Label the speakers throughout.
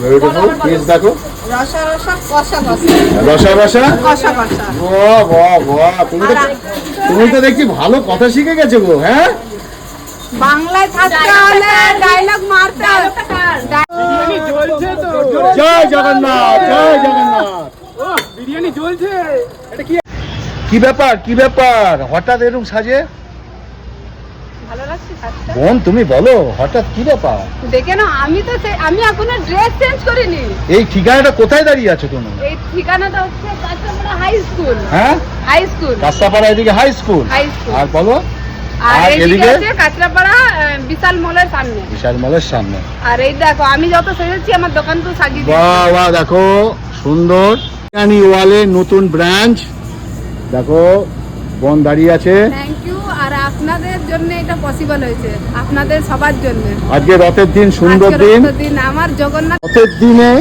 Speaker 1: Beautiful piece দেখো,
Speaker 2: রসা রসা কষা কষা,
Speaker 1: রসা রসা
Speaker 2: কষা কষা।
Speaker 1: বাহ বাহ বাহ, তুমি তো দেখছি ভালো কথা শিখে গেছো গো। হ্যাঁ,
Speaker 2: বাংলায় থাকতে হলে ডায়লগ মারতে হবে।
Speaker 1: জয় জগন্নাথ, জয় জগন্নাথ।
Speaker 3: বিরিয়ানি জ্বলছে, এটা কি?
Speaker 1: কি ব্যাপার, কি ব্যাপার, হঠাৎ এরকম সাজে?
Speaker 2: ভালো লাগছে সাজটা?
Speaker 1: বোন তুমি বলো, হঠাৎ কি ব্যাপার?
Speaker 2: দেখে না, আমি এখনো ড্রেস চেঞ্জ করিনি।
Speaker 1: এই ঠিকানাটা কোথায় দাঁড়িয়ে আছো তুমি?
Speaker 2: এই ঠিকানাটা হচ্ছে কাঁচাপাড়া হাই স্কুল।
Speaker 1: হ্যাঁ,
Speaker 2: হাই স্কুল,
Speaker 1: কাস্তাপাড়া, এদিকে হাই স্কুল।
Speaker 2: High school.
Speaker 1: আর বলো,
Speaker 2: আর
Speaker 1: আর
Speaker 2: এদিকে
Speaker 1: এদিকে?
Speaker 2: আছে কাঁচরাপাড়া বিশাল মলের সামনে।
Speaker 1: বিশাল মলের সামনে।
Speaker 2: আর এই দেখো আমি যত সেজেছি আমার দোকান তো সাজিয়ে দিয়েছি।
Speaker 1: বাহ বাহ, দেখো সুন্দর বিরিয়ানি ওয়ালে নতুন ব্রাঞ্চ। দেখো বোন দাঁড়িয়ে আছে।
Speaker 2: Thank you. আর আপনাদের জন্য এটা পসিবল হয়েছে, আপনাদের সবার জন্য।
Speaker 1: আজকে রথের দিন, সুন্দর
Speaker 2: আজকে
Speaker 1: দিন।
Speaker 2: রথের দিন, আমার জগন্নাথ
Speaker 1: রথের দিনে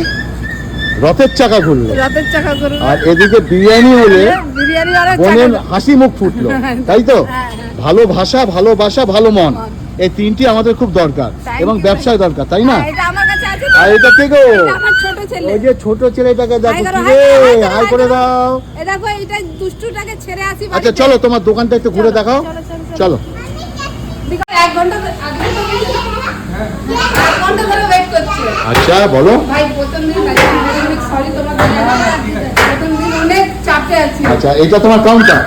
Speaker 1: রথের চাকা ঘুরলো,
Speaker 2: রথের চাকা করবে।
Speaker 1: আর এদিকে বিরিয়ানি হলে
Speaker 2: বিরিয়ানি আর
Speaker 1: বোনের হাসি মুখ ফুটলো, তাই তো? ভালোবাসা, ভালোবাসা, ভালো মন, এই তিনটি আমাদের খুব দরকার এবং ব্যবসায় দরকার, তাই না?
Speaker 2: এটা আমার কাছে আছে।
Speaker 1: আর এটা কে গো?
Speaker 2: এটা আমার ছোট ছেলে।
Speaker 1: ওই যে ছোট ছেলেটাকে দেখো,
Speaker 2: হাই করো,
Speaker 1: কি রে,
Speaker 2: হাই করো,
Speaker 1: হাই করে দাও।
Speaker 2: এই দেখো এটা দুষ্টুটাকে ছেড়ে আসি।
Speaker 1: আচ্ছা চলো, তোমার দোকানটা একটু ঘুরে দেখাও, চলো।
Speaker 2: 1 ঘন্টা আগে তো গেছিল, 1 ঘন্টা ধরে ওয়েট করছে।
Speaker 1: আচ্ছা বলো।
Speaker 2: ভাই প্রথম দিন সরি তোমাদের, প্রথম দিন অনেক চাপে আছি।
Speaker 1: আচ্ছা, এটা তোমার কাউন্টার?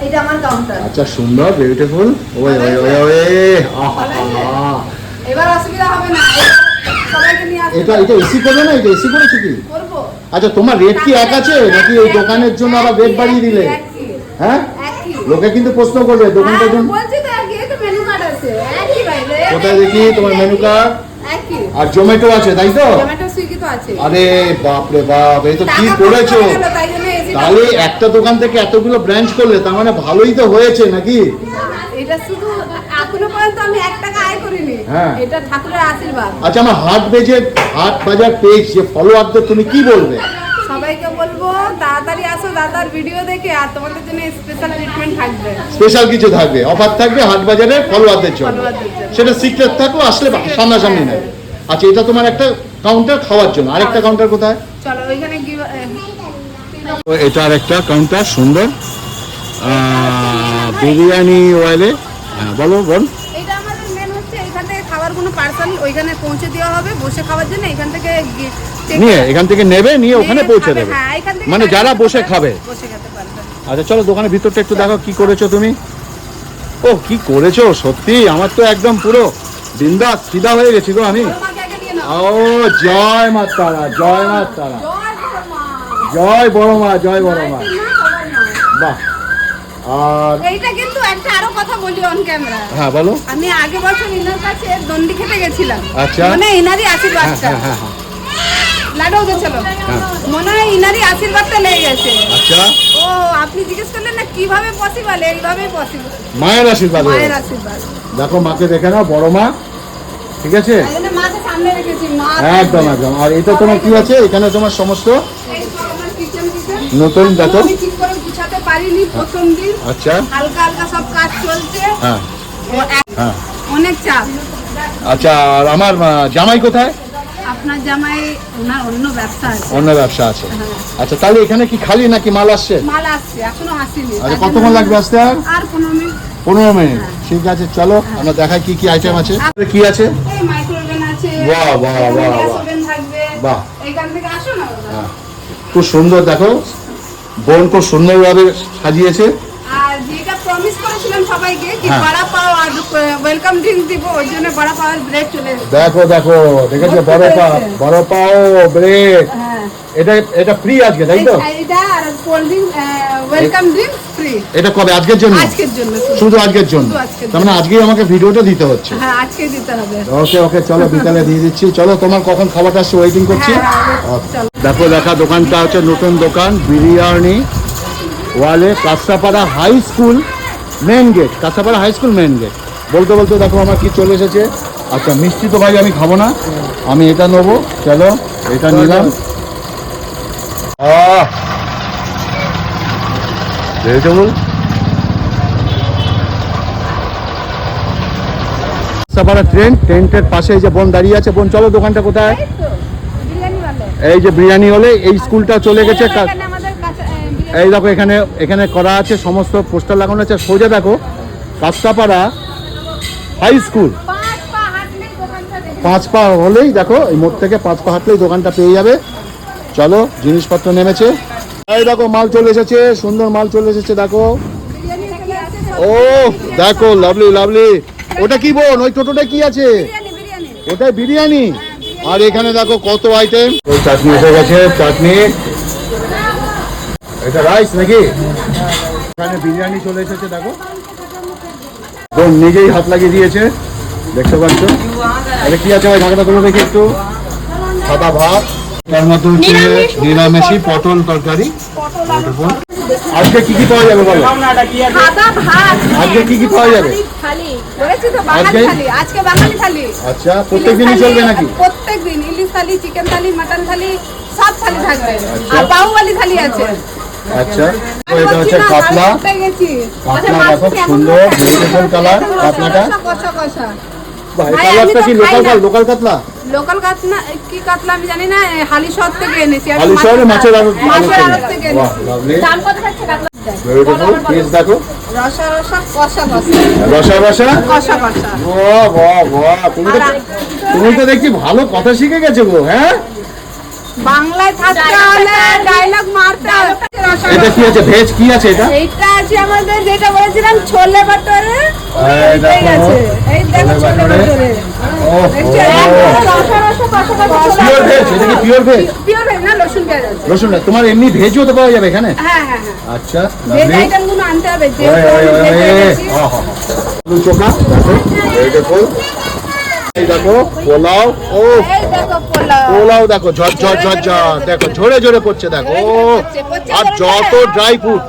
Speaker 2: এটা আমার কাউন্টার।
Speaker 1: আচ্ছা, সুন্দর, বিউটিফুল। ওই ওই ওই ওই, আহা,
Speaker 2: এবার অসুবিধা হবে না, সবাইকে নিয়ে আসতে
Speaker 1: এটা এটা এসি করবে না? এটা এসি করেছো কি?
Speaker 2: করবো।
Speaker 1: আচ্ছা, তোমার রেট কি এক আছে নাকি এই দোকানের জন্য আবার রেট বাড়িয়ে দিলে? হ্যাঁ,
Speaker 2: একই।
Speaker 1: লোকে কিন্তু প্রশ্ন করবে দোকানটার জন্য।
Speaker 2: বলছি তো একই, এই তো মেনু কার্ড আছে একই ভাই।
Speaker 1: কোথায় দেখি তোমার মেনু কার্ড?
Speaker 2: একই।
Speaker 1: আর জোম্যাটো আছে, তাই তো?
Speaker 2: টমেটো সুইগি তো আছে।
Speaker 1: আরে বাপ রে বাপ, এই তো কি
Speaker 2: টাকা
Speaker 1: করেছো!
Speaker 2: খরচ হলো, তাই জন্য এসি টা-
Speaker 1: তাহলে একটা দোকান থেকে এতগুলো ব্রাঞ্চ করলে, তার মানে ভালোই তো হয়েছে নাকি?
Speaker 2: এটা শুধু এখনো পর্যন্ত আমি 1 টাকা আয় করিনি।
Speaker 1: হ্যাঁ।
Speaker 2: এটা ঠাকুরের আশীর্বাদ।
Speaker 1: আচ্ছা, আমার হাট বাজার পেজ যে ফলোয়ারদের তুমি কি বলবে?
Speaker 2: সবাইকে বলবো তাড়াতাড়ি আসো দাদার ভিডিও দেখে, আর তোমাদের জন্য স্পেশাল ট্রিটমেন্ট থাকবে।
Speaker 1: স্পেশাল কিছু থাকবে, অফার থাকবে হাট বাজারের ফলোয়ারদের জন্য।
Speaker 2: ফলোয়ারদের জন্য।
Speaker 1: সেটা সিক্রেট থাকলো, আসলে সামনাসামনি নেবে। আচ্ছা, এটা তোমার একটা কাউন্টার খাওয়ার জন্য, আরেকটা কাউন্টার কোথায়?
Speaker 2: চলো ওইখানে গিয়ে
Speaker 1: এটা আরেকটা কাউন্টার, সুন্দর বিরিয়ানি ওয়ালে। হ্যাঁ বলো বোন।
Speaker 2: এটা আমাদের মেন হচ্ছে, এখান থেকে খাবার কোনো পার্সেল ওইখানে পৌঁছে দেওয়া হবে বসে খাওয়ার জন্য। এখান থেকে
Speaker 1: নিয়ে এখান থেকে নেবে, নিয়ে ওখানে পৌঁছে দেবে,
Speaker 2: হ্যাঁ, এখান থেকে
Speaker 1: মানে যারা বসে খাবে।
Speaker 2: বসে খেতে পারবে।
Speaker 1: আচ্ছা চলো, দোকানের ভিতরটা একটু দেখো কি করেছো তুমি। ও কি করেছো, সত্যি আমার তো একদম পুরো বিন্দাস ফিদা হয়ে গেছি গো আমি।
Speaker 2: তোমাকে আগে নিয়ে নাও।
Speaker 1: ও জয় মা তারা, জয় মা তারা,
Speaker 2: জয় বড় মা।
Speaker 1: জয় বড় মা, জয় বড় মা।
Speaker 2: না, সবাই নাও।
Speaker 1: বাহ। আর
Speaker 2: এইটা কিন্তু একটা আরো কথা বলি অন ক্যামেরা।
Speaker 1: হ্যাঁ বলো।
Speaker 2: আমি আগে বছর ইনার কাছে দণ্ডি খেতে গেছিলাম।
Speaker 1: আচ্ছা।
Speaker 2: মানে ইনারই আশীর্বাদটা।
Speaker 1: হ্যাঁ হ্যাঁ হ্যাঁ।
Speaker 2: লাড্ডু গেছিল। মনে হয় ইনারই আশীর্বাদটা লেগে গেছে।
Speaker 1: আচ্ছা,
Speaker 2: ও আপনি জিজ্ঞেস করলেন না কিভাবে পসিবল? এইভাবেই পসিবল।
Speaker 1: মায়ের আশীর্বাদ হয়ে
Speaker 2: মায়ের
Speaker 1: গেছে।
Speaker 2: আশীর্বাদ।
Speaker 1: দেখো মাকে দেখে নাও, বড় মা, ঠিক আছে?
Speaker 2: তাই জন্য মাকে সামনে রেখেছি। মা
Speaker 1: একদম একদম। আর এটা তোমার কি আছে এখানে? তোমার সমস্ত
Speaker 2: এই সব আমার কিচেন
Speaker 1: নতুন দেখো।
Speaker 2: আমি ঠিক করে গুছাতে পারিনি প্রথম দিন।
Speaker 1: আচ্ছা
Speaker 2: হালকা হালকা সব কাজ চলছে।
Speaker 1: হ্যাঁ হ্যাঁ।
Speaker 2: অনেক চাপ।
Speaker 1: আচ্ছা, আর আমার জামাই কোথায়?
Speaker 2: আপনার জামাই ওনার অন্য ব্যবসা আছে।
Speaker 1: অন্য ব্যবসা আছে। আচ্ছা, তাহলে এখানে কি খালি নাকি মাল আসছে?
Speaker 2: মাল আসছে, এখনো আসেনি।
Speaker 1: আচ্ছা, কতক্ষণ লাগবে আসতে?
Speaker 2: আর 15 মিনিট।
Speaker 1: 15 মিনিট। ঠিক আছে, চলো আমরা দেখাই কি কি আইটেম আছে। কি আছে?
Speaker 2: এই মাইক্রোওভেন আছে।
Speaker 1: বাহ, বাহ,
Speaker 2: এখানে
Speaker 1: বাহ,
Speaker 2: গ্যাস
Speaker 1: বাহ।
Speaker 2: ওভেন থাকবে।
Speaker 1: বাহ।
Speaker 2: এইখান থেকে আসো না বাবা।
Speaker 1: হ্যাঁ, খুব সুন্দর। দেখো বোন খুব সুন্দরভাবে সাজিয়েছে।
Speaker 2: আর যেটা প্রমিস করেছিলাম সবাইকে কি
Speaker 1: হ্যাঁ।
Speaker 2: বড়া পাও আর ওয়েলকাম ড্রিঙ্ক দিব, ওই জন্য বড়া পাও আর ব্রেড চলে এসেছে।
Speaker 1: দেখো দেখো, দেখেছো? বড় পাও ব্রেড।
Speaker 2: হ্যাঁ।
Speaker 1: এটা ফ্রি আজকে, তাই তো?
Speaker 2: এইটা আর cold drink welcome drink free.
Speaker 1: এটা কবে? আজকের জন্য?
Speaker 2: আজকের জন্য।
Speaker 1: শুধু আজকের জন্য?
Speaker 2: শুধু আজকের
Speaker 1: তার মানে আজকেই আমাকে ভিডিওটা দিতে হচ্ছে।
Speaker 2: হ্যাঁ, আজকে দিতে হবে।
Speaker 1: ওকে ওকে, চলো বিকালে দিয়ে দিচ্ছি। চলো, তোমার কখন খাবারটা আসছে ওয়েটিং করছি।
Speaker 2: হ্যাঁ, চলো।
Speaker 1: দেখো দেখা, দোকানটা হচ্ছে নতুন দোকান বিরিয়ানি ওয়ালে, Kanchrapara high school main gate. Kanchrapara high school main gate. বলতে বলতে দেখো আমার কি চলে এসেছে। আচ্ছা, মিষ্টি তো ভাই আমি খাবো না, আমি এটা নেবো। চলো, এটা নিলাম। ভেজিটেবল ট্রেন্টের পাশে এই যে বোন দাঁড়িয়ে আছে। বোন চলো, দোকানটা কোথায়? এই যে বিরিয়ানি হলে এই স্কুলটা চলে গেছে
Speaker 2: এখানে আমাদের কাছে
Speaker 1: এই দেখো এখানে এখানে করা আছে সমস্ত পোস্টার লাগানো আছে সোজা দেখো কাঁচরাপাড়া হাই স্কুল
Speaker 2: 5 পা হাঁটলেই দোকানটা দেখতে
Speaker 1: 5 পা হলেই দেখো এই মোড় থেকে 5 পা হাঁটলেই দোকানটা পেয়ে যাবে। চলো জিনিসপত্র নেমেছে, এই দেখো মাল চলে এসেছে, সুন্দর মাল চলে এসেছে দেখো।
Speaker 2: বিরিয়ানি এখানে আছে সব
Speaker 1: ও দেখো লাভলি লাভলি। ওটা কি বোন, ওই টোটোটা কি আছে?
Speaker 2: বিরিয়ানি
Speaker 1: ওটাই বিরিয়ানি। আর এখানে দেখো কত আইটেম, ওই চাটনি এসে গেছে, চাটনি। এটা রাইস নাকি? এখানে বিরিয়ানি চলে এসেছে দেখো, বোন নিজেই হাত লাগিয়ে দিয়েছে, দেখতে পাচ্ছ। এটা কি আছে ভাই, ঢাকাটা তুলে দেখি একটু। সাদা ভাত, তার মধ্যে হচ্ছে নিরামিষি পটল তরকারি। আজকে কি কি পাওয়া যাবে বলো?
Speaker 2: সাদা ভাত
Speaker 1: আজকে কি কি পাওয়া যাবে?
Speaker 2: থালি বলেছি তো, বাঙালি
Speaker 1: আজকে?
Speaker 2: থালি, আজকে বাঙালি থালি।
Speaker 1: আচ্ছা, প্রত্যেকদিনই চলবে নাকি?
Speaker 2: প্রত্যেকদিন ইলিশ থালি, চিকেন থালি, মাটন থালি, সব থালি থাকবে। আর বাহুবলি থালি আছে।
Speaker 1: আচ্ছা, তো এটা হচ্ছে কাতলা। কাতলা দেখো সুন্দর বিউটিফুল কালার কাতলাটা।
Speaker 2: কষা কষা
Speaker 1: ভাই
Speaker 2: ভাই,
Speaker 1: কাতলাটা
Speaker 2: আমি
Speaker 1: কি
Speaker 2: তো খাই না।
Speaker 1: লোকাল কাতলা?
Speaker 2: লোকাল কাতলা কি কাতলা আমি জানি না, হালিশহর থেকে এনেছি। আমি
Speaker 1: হালিশহরে মাছের আড়ত
Speaker 2: মাছের আড়ত থেকে
Speaker 1: বাহ,
Speaker 2: এনেছি।
Speaker 1: lovely।
Speaker 2: দাম কত থাকছে কাতলা?
Speaker 1: বিউটিফুল পিস দেখো,
Speaker 2: রসা রসা কষা কষা
Speaker 1: রসা রসা।
Speaker 2: কষা কষা।
Speaker 1: বাহ বাহ বাহ, তুমি তো দেখছি ভালো কথা শিখে গেছো গো। হ্যাঁ,
Speaker 2: বাংলায় থাকতে হলে ডায়লগ মারতে হবে। রসা
Speaker 1: এটা কি আছে, ভেজ কি আছে এটা?
Speaker 2: এইটা আছে আমাদের যেটা বলেছিলাম ছোলে বাটরে।
Speaker 1: এই দেখো,
Speaker 2: এই দেখো ছোলে বাটরে।
Speaker 1: ওহ,
Speaker 2: দেখছো? একদম রসা রসা কষা কষা।
Speaker 1: পিওর ভেজ, এটা কি পিওর ভেজ?
Speaker 2: পিওর ভেজ না, রসুন পেঁয়াজ আছে।
Speaker 1: রসুন না, তোমার এমনি ভেজও তো পাওয়া যাবে এখানে?
Speaker 2: হ্যাঁ হ্যাঁ হ্যাঁ,
Speaker 1: আচ্ছা,
Speaker 2: যে
Speaker 1: lovely।
Speaker 2: আইটেমগুলো আনতে হবে যে
Speaker 1: ওই, ওই, ওই,
Speaker 2: ভেজ
Speaker 1: ওই, আহা। আলু চোখা দেখো, বিউটিফুল। এই দেখো পোলাও, ও
Speaker 2: এই দেখো পোলাও।
Speaker 1: পোলাও দেখো ঝর ঝর ঝর ঝর, দেখো ঝরে ঝরে পড়ছে দেখো। আর যত ড্রাই ফ্রুট,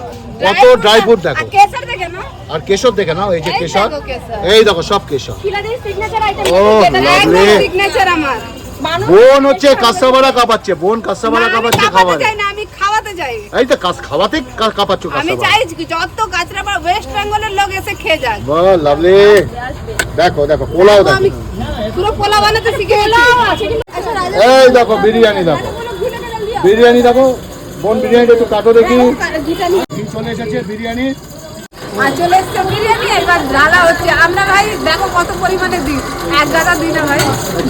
Speaker 1: কত ড্রাই ফ্রুট দেখো।
Speaker 2: আর কেসর দেখে না,
Speaker 1: আর কেশর দেখে নাও, এই যে
Speaker 2: এই
Speaker 1: কেশর,
Speaker 2: দেখো কেশর।
Speaker 1: এই দেখো সব কেশর।
Speaker 2: ফিলাডেলফিয়া সিগনেচার আইটেম
Speaker 1: ও,
Speaker 2: যেটা একদম
Speaker 1: lovely।
Speaker 2: সিগনেচার আমার।
Speaker 1: বোন হচ্ছে কাঁসাবাড়া কাঁপাচ্ছে, বোন কাঁসাবাড়া
Speaker 2: না, আমি
Speaker 1: কাঁপাচ্ছে
Speaker 2: কাঁপাতে
Speaker 1: খাবার।
Speaker 2: চাই না, আমি খাওয়াতে চাই।
Speaker 1: এই তো খাওয়াতে কাঁপাচ্ছ
Speaker 2: আমি
Speaker 1: কাঁসাবাড়া।
Speaker 2: চাই যে যত কাঁচরাপাড়া ওয়েস্ট বেঙ্গলের লোক এসে খেয়ে যাক।
Speaker 1: বাহ, লাভলি। দেখো দেখো পোলাও দেখো,
Speaker 2: আমি পুরো পোলাও বানাতে শিখে গেছি। আচ্ছা, রাজা,
Speaker 1: এই দেখো বিরিয়ানি দেখো,
Speaker 2: বলো ঘুরে গেলাম দিয়া।
Speaker 1: বিরিয়ানি দেখো বোন, বিরিয়ানিটা একটু কাটো দেখি।
Speaker 2: ঘিটা নিয়ে
Speaker 1: কি চলে এসেছে বিরিয়ানি।
Speaker 2: আর চলে এসছে বিরিয়ানি, এবার ঢালা হচ্ছে। আমরা ভাই দেখো কত পরিমাণে দিই, এক গাদা দিই না ভাই,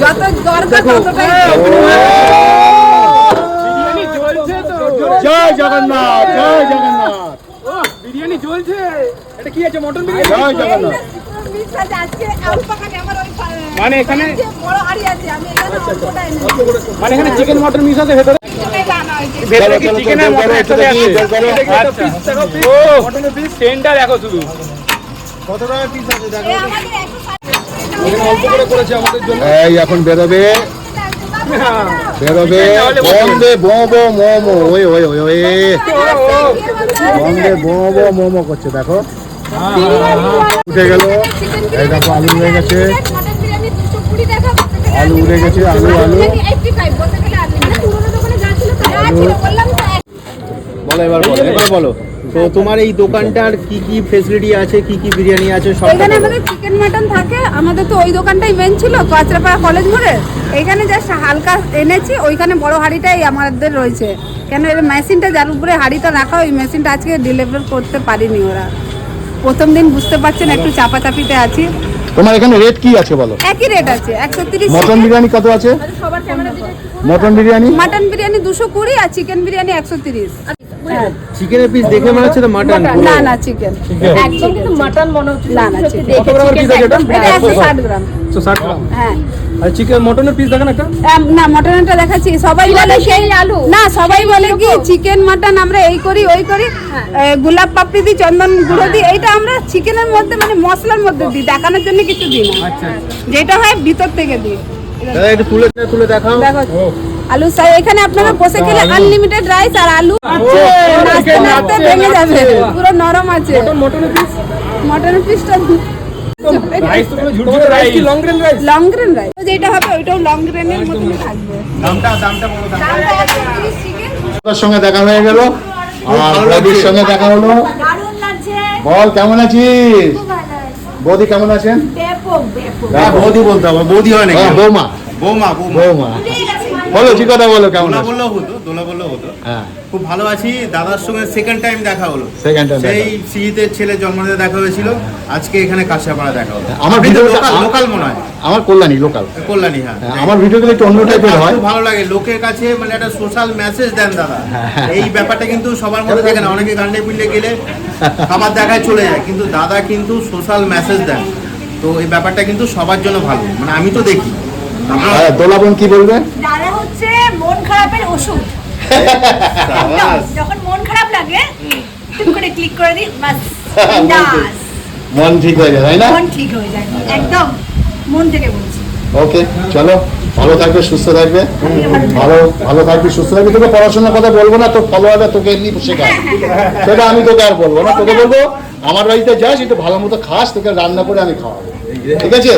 Speaker 2: যত দরকার ততটাই দিই।
Speaker 3: বিরিয়ানি জ্বলছে তো।
Speaker 1: জয় জগন্নাথ, জয় জগন্নাথ,
Speaker 3: ও বিরিয়ানি জ্বলছে। এটা কি আছে, মটন বিরিয়ানি?
Speaker 1: জয় জগন্নাথ।
Speaker 2: মিক্স আছে আজকে অল্প খালি আমার ওই
Speaker 3: মানে এখানে-
Speaker 2: যে বড় হাড়ি আছে, আমি এখানে অল্পটা এনেছি।
Speaker 3: মানে এখানে চিকেন মটন মিক্স আছে ভেতরে?
Speaker 2: এটা আনা হয়েছে।
Speaker 3: ভেতরে কি
Speaker 1: চলো,
Speaker 3: চিকেন
Speaker 1: চলো,
Speaker 3: আর মটন
Speaker 1: চলো,
Speaker 3: একসাথে
Speaker 1: একটু দেখি,
Speaker 3: আছে?
Speaker 1: চলো, চলো।
Speaker 3: আচ্ছা। ও মটনের পিস সেন্টার দেখো শুধু।
Speaker 1: কত টাকা পিস আছে দেখো।
Speaker 2: এ আমাদের 160
Speaker 1: অল্প করে করেছে আমাদের জন্য। এই এখন বেরোবে,
Speaker 3: হ্যাঁ।
Speaker 1: বেরোবে বন্দে বোবো মোমো, ওই ওই ওই ওই বন্দে বোবো মোমো করছে দেখো। উঠে গেল, এই দেখো আলু উড়ে গেছে,
Speaker 2: মটন বিরিয়ানি 220 টাকা বলতে গেলে
Speaker 1: আলু উড়ে গেছে, আলু আলু।
Speaker 2: 85 বলতে গেলে আলু মানে পুরোনো দোকানে যা ছিল তাই ছিল, বললাম তো
Speaker 4: বলো এবার বলো, এবার বলো। তো তোমার এই দোকানটার কি কি ফেসিলিটি আছে, কি কি বিরিয়ানি আছে সব
Speaker 2: এখানে আমাদের চিকেন মাটন থাকে। আমাদের তো ওই দোকানটাই মেন ছিল কাঁচরাপাড়া কলেজ মোড়ে। এইখানে জাস্ট হালকা এনেছি, ওইখানে বড় হাঁড়িটাই আমাদের রয়েছে। কেন এর মেশিনটা যার উপরে হাঁড়িটা রাখা, ওই মেশিনটা আজকে ডেলিভার করতে পারিনি ওরা। প্রথম দিন বুঝতে পারছেন একটু চাপাচাপিতে আছি।
Speaker 1: তোমার এখানে রেট কি আছে বলো?
Speaker 2: একই রেট আছে 130।
Speaker 1: মটন বিরিয়ানি কত আছে?
Speaker 2: সবার camera
Speaker 1: mutton biryani
Speaker 2: mutton biryani 220 আর চিকেন বিরিয়ানি 130। হ্যাঁ,
Speaker 4: চিকেনের পিস দেখে মনে হচ্ছে তো মাটন।
Speaker 2: না না চিকেন একদম কিন্তু মাটন মনে হচ্ছে না না চিকেন।
Speaker 3: কত গ্রামের পিস আছে এটা?
Speaker 2: এটা 160 গ্রাম।
Speaker 3: 160 গ্রাম।
Speaker 2: হ্যাঁ,
Speaker 3: আর চিকেন মটনের পিস দেখেন একটা।
Speaker 2: না মটনটা দেখাচ্ছি। সবাই বলে সেই আলু না, সবাই বলে কি চিকেন মাটন আমরা এই করি ওই করি, গোলাপ পাপড়ি দিই, চন্দন গুঁড়ো দিই। এইটা আমরা চিকেনের মধ্যে মানে মশলার মধ্যে দিই, দেখানোর জন্য কিছু দিই না।
Speaker 3: আচ্ছা।
Speaker 2: যেটা হয় ভিতর থেকে দিই।
Speaker 4: দাদা একটু তুলে তুলে দেখাও।
Speaker 2: দেখো আলু সাই, এখানে আপনারা বসে খেলে আনলিমিটেড রাইস আর আলু নাচতে নাচতে ভেঙে যাবে, পুরো নরম আছে।
Speaker 3: মটনের পিস।
Speaker 2: মটনের পিসটা
Speaker 3: রাইস তো পুরো ঝুরঝুরে রাইস কি long grain rice?
Speaker 2: Long grain rice যেটা হবে ওইটাও লং গ্রেনের মতনই থাকবে।
Speaker 4: দামটা বলো।
Speaker 2: দামটা 130 চিকেন।
Speaker 1: তোর সঙ্গে দেখা হয়ে গেল, আর বৌদির সঙ্গে দেখা হলো।
Speaker 2: দারুণ লাগছে,
Speaker 1: বল কেমন আছিস?
Speaker 2: খুব ভালো আছে।
Speaker 1: বৌদি কেমন আছেন?
Speaker 2: ব্যাপক ব্যাপক।
Speaker 4: হ্যাঁ, বৌদি বলতে হবে, বৌদি হয় নাকি?
Speaker 1: বৌমা,
Speaker 4: বৌমা, বৌমা।
Speaker 1: বৌমা।
Speaker 2: ঠিক আছে
Speaker 1: বলো কি কথা বলো, কেমন
Speaker 4: দোলা
Speaker 1: আছো?
Speaker 4: বললেও হতো
Speaker 1: হ্যাঁ,
Speaker 4: খুব ভালো আছি। দাদার সঙ্গে সেকেন্ড টাইম দেখা হলো।
Speaker 1: Second time
Speaker 4: সেই
Speaker 1: দেখা।
Speaker 4: সিজিতের ছেলে জন্মদিনে দেখা হয়েছিল, আজকে এখানে কাঁসাপাড়া দেখা হলো।
Speaker 1: আমার ভিডিওটা
Speaker 4: লোকাল মনে হয়,
Speaker 1: আমার কল্যাণী লোকাল।
Speaker 4: কল্যাণী। হ্যাঁ,
Speaker 1: আমার ভিডিওগুলো একটু অন্য টাইপের হয়।
Speaker 4: খুব ভালো লাগে, লোকের কাছে মানে একটা সোশ্যাল মেসেজ দেন দাদা। এই ব্যাপারটা কিন্তু সবার মধ্যে থাকে না, অনেকে গান্ডে পিন্ডে গেলে খাবার দেখায় চলে যায়, কিন্তু দাদা কিন্তু সোশ্যাল মেসেজ দেন। তো এই ব্যাপারটা কিন্তু সবার জন্য ভালো, মানে আমি তো দেখি।
Speaker 1: হ্যাঁ, দোলাবন কি বলবে?
Speaker 5: দাদা হচ্ছে মন খারাপের ওষুধ। একদম, যখন মন খারাপ লাগে টুক করে ক্লিক করে দিই, বাস বিন্দাস,
Speaker 1: মন ঠিক হয়ে যায়, তাই না?
Speaker 5: মন ঠিক হয়ে যায়, একদম মন থেকে বলছি।
Speaker 1: ওকে, চলো, ভালো থাকবে, সুস্থ থাকবে, ভালো থাকবি, সুস্থ থাকবি। তোকে পড়াশোনার কথা বলবো না, তোর ফলোয়াররা তোকে এমনি শেখায়, সেটা আমি তোকে আর বলবো না। তোকে বলবো আমার বাড়িতে যাস, একটু ভালো মতো খাস, তোকে রান্না করে আমি খাওয়াবো, ঠিক আছে?